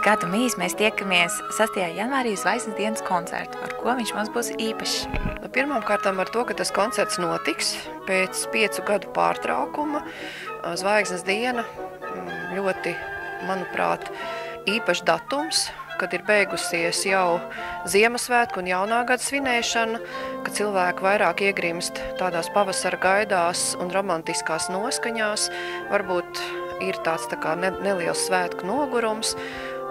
gadu mīs mēs tiekamies 6. janvārī uz Zvaigznes dienas koncertu, ar ko viņš mums būs īpašs. Pirmkārtām ar to, ka tas koncerts notiks pēc 5 gadu pārtraukuma. Zvaigznes diena ļoti, manuprāt, īpašs datums, kad ir beigusies jau Ziemassvētku un jaunā gada svinēšana, kad cilvēki vairāk iegrimst tādās pavasara gaidās un romantiskās noskaņās. Varbūt ir tāds tā kā neliels svētku nogurums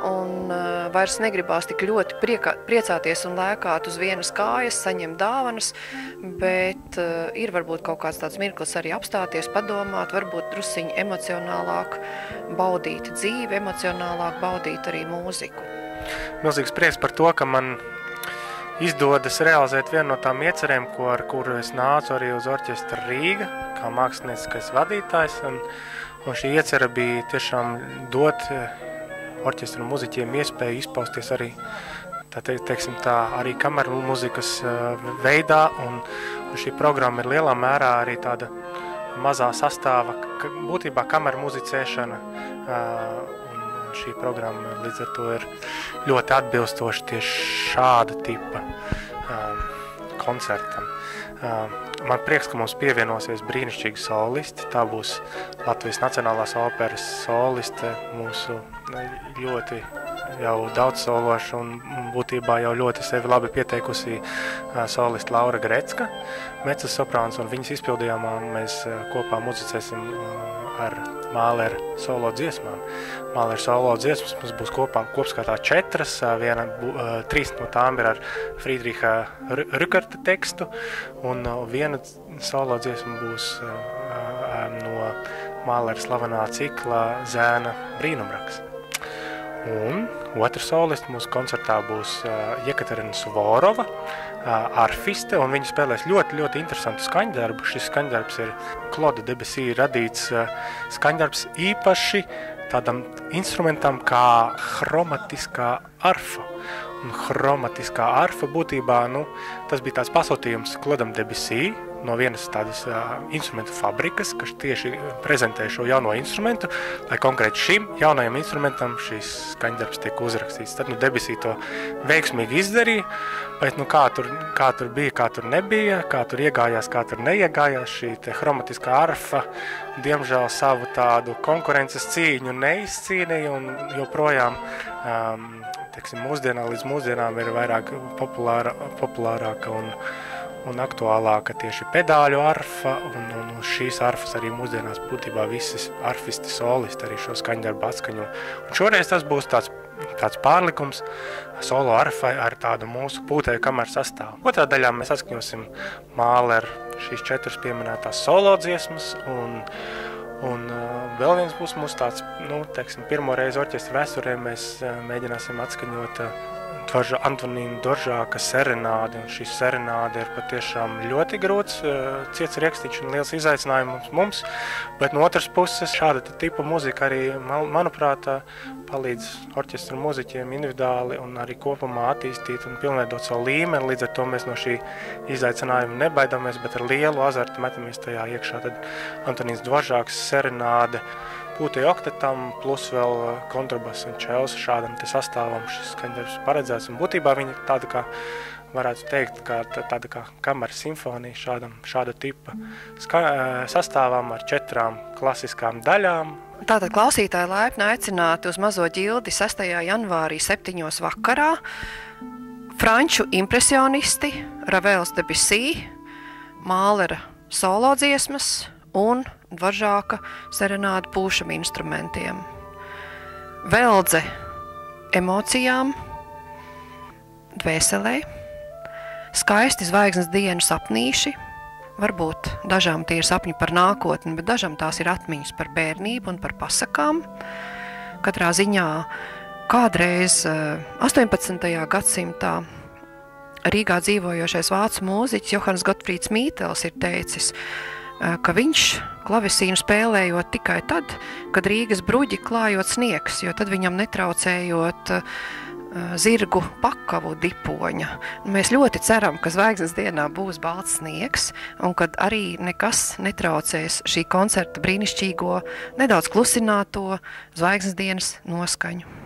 un vairs negribās tik ļoti priecāties un lēkāt uz vienas kājas, saņemt dāvanas, bet ir varbūt kaut kāds tāds mirklis arī apstāties, padomāt, varbūt drusciņi emocionālāk baudīt dzīvi, emocionālāk baudīt arī mūziku. Milzīgs prieks par to, ka man izdodas realizēt vienu no tām iecerēm, ar kuru es nācu arī uz orķestra Rīga, kā mākslinieckais vadītājs. Un šī iecerē bija tiešām dot orķestra muziķiem iespēju izpausties arī, arī kameru muzikas veidā. Un šī programma ir lielā mērā arī tāda mazā sastāva, būtībā kameru muzicēšana. Šī programma līdz ar to ir ļoti atbilstoši tieši šāda tipa koncertam. Man prieks, ka mums pievienosies brīnišķīgi solisti. Tā būs Latvijas Nacionālās operas soliste, mūsu ļoti jau daudz sološa un būtībā jau ļoti sevi labi pieteikusi soliste Laura Grecka, mezzosoprāns, un viņas izpildījumā mēs kopā muzicēsim ar Mahleru solo dziesmām. Mahleru solo dziesmas mums būs kopskatā 4, 3 no tām ir ar Friedriha Rückerta tekstu, un viena solo dziesma būs no Mahlera slavenā cikla Zēna brīnumraks. Un otrs solists mūsu koncertā būs Jekaterina Suvorova, arfiste, un viņa spēlēs ļoti, ļoti interesantu skaņdarbu. Šis skaņdarbs ir Claude Debussy radīts skaņdarbs īpaši tādam instrumentam kā chromatiskā arfa. Un chromatiskā arfa būtībā, tas bija tāds pasūtījums Claudam Debussy no vienas tādas instrumentu fabrikas, kas tieši prezentē šo jauno instrumentu, lai konkrēti šim jaunajam instrumentam šīs skaņdarbs tiek uzrakstīts. Tad Debussy to veiksmīgi izdarīja, bet kā tur bija, kā tur nebija, kā tur iegājās, kā tur neiegājās, šī chromatiskā arfa, diemžēl savu tādu konkurences cīņu neizcīnīja un joprojām līdz mūsdienām ir vairāk populārāka un aktuālāka tieši pedāļu arfa, un šīs arfas arī mūsdienās būtībā visas arfisti solisti arī šo skaņdarbu atskaņo. Un šoreiz tas būs tāds pārlikums solo arfai ar tādu mūsu pūtēju kameru sastāvu. Otrā daļā mēs atskaņosim Mahleru šīs 4 pieminētās solo dziesmas, un vēl viens būs mūsu tāds, pirmo reizi orķestra vēsturē mēs mēģināsim atskaņot Antonīna Doržāka serenādi, un šī serenāde ir patiešām ļoti grūts, ciets riekstiņš un liels izaicinājums mums, bet no otras puses šāda tipa muzika arī, manuprāt, palīdz orķestra muziķiem individuāli un arī kopumā attīstīt un pilnveidot savu līmeni, līdz ar to mēs no šī izaicinājuma nebaidamies, bet ar lielu azartu metamies tajā iekšā. Tad Antonīns Doržāks serenāde pūtēju oktetam, plus vēl kontrabas un čels šādam te sastāvam šis skaņdarbs paredzēts. Un būtībā viņa tāda kā, varētu teikt, tāda kā kameras simfonija šāda tipa sastāvam ar 4 klasiskām daļām. Tātad klausītāji laipni aicināti uz Mazo ģildi 6. janvārī 7. vakarā. Franču impresionisti, Ravels Debussy, Mahlera solo dziesmas un Dvoržāka serenāde pūšam instrumentiem. Veldze emocijām, dvēselē, skaisti zvaigznes dienu sapnīši, varbūt dažām tie ir sapņi par nākotni, bet dažām tās ir atmiņas par bērnību un par pasakām. Katrā ziņā kādreiz 18. gadsimtā Rīgā dzīvojošais vācu mūziķis Johanns Gottfrieds Mītels ir teicis, ka viņš klavesīnu spēlējot tikai tad, kad Rīgas bruģi klājot sniegs, jo tad viņam netraucējot zirgu pakavu dipoņa. Mēs ļoti ceram, ka Zvaigznes dienā būs balts sniegs un kad arī nekas netraucēs šī koncerta brīnišķīgo, nedaudz klusināto Zvaigznes dienas noskaņu.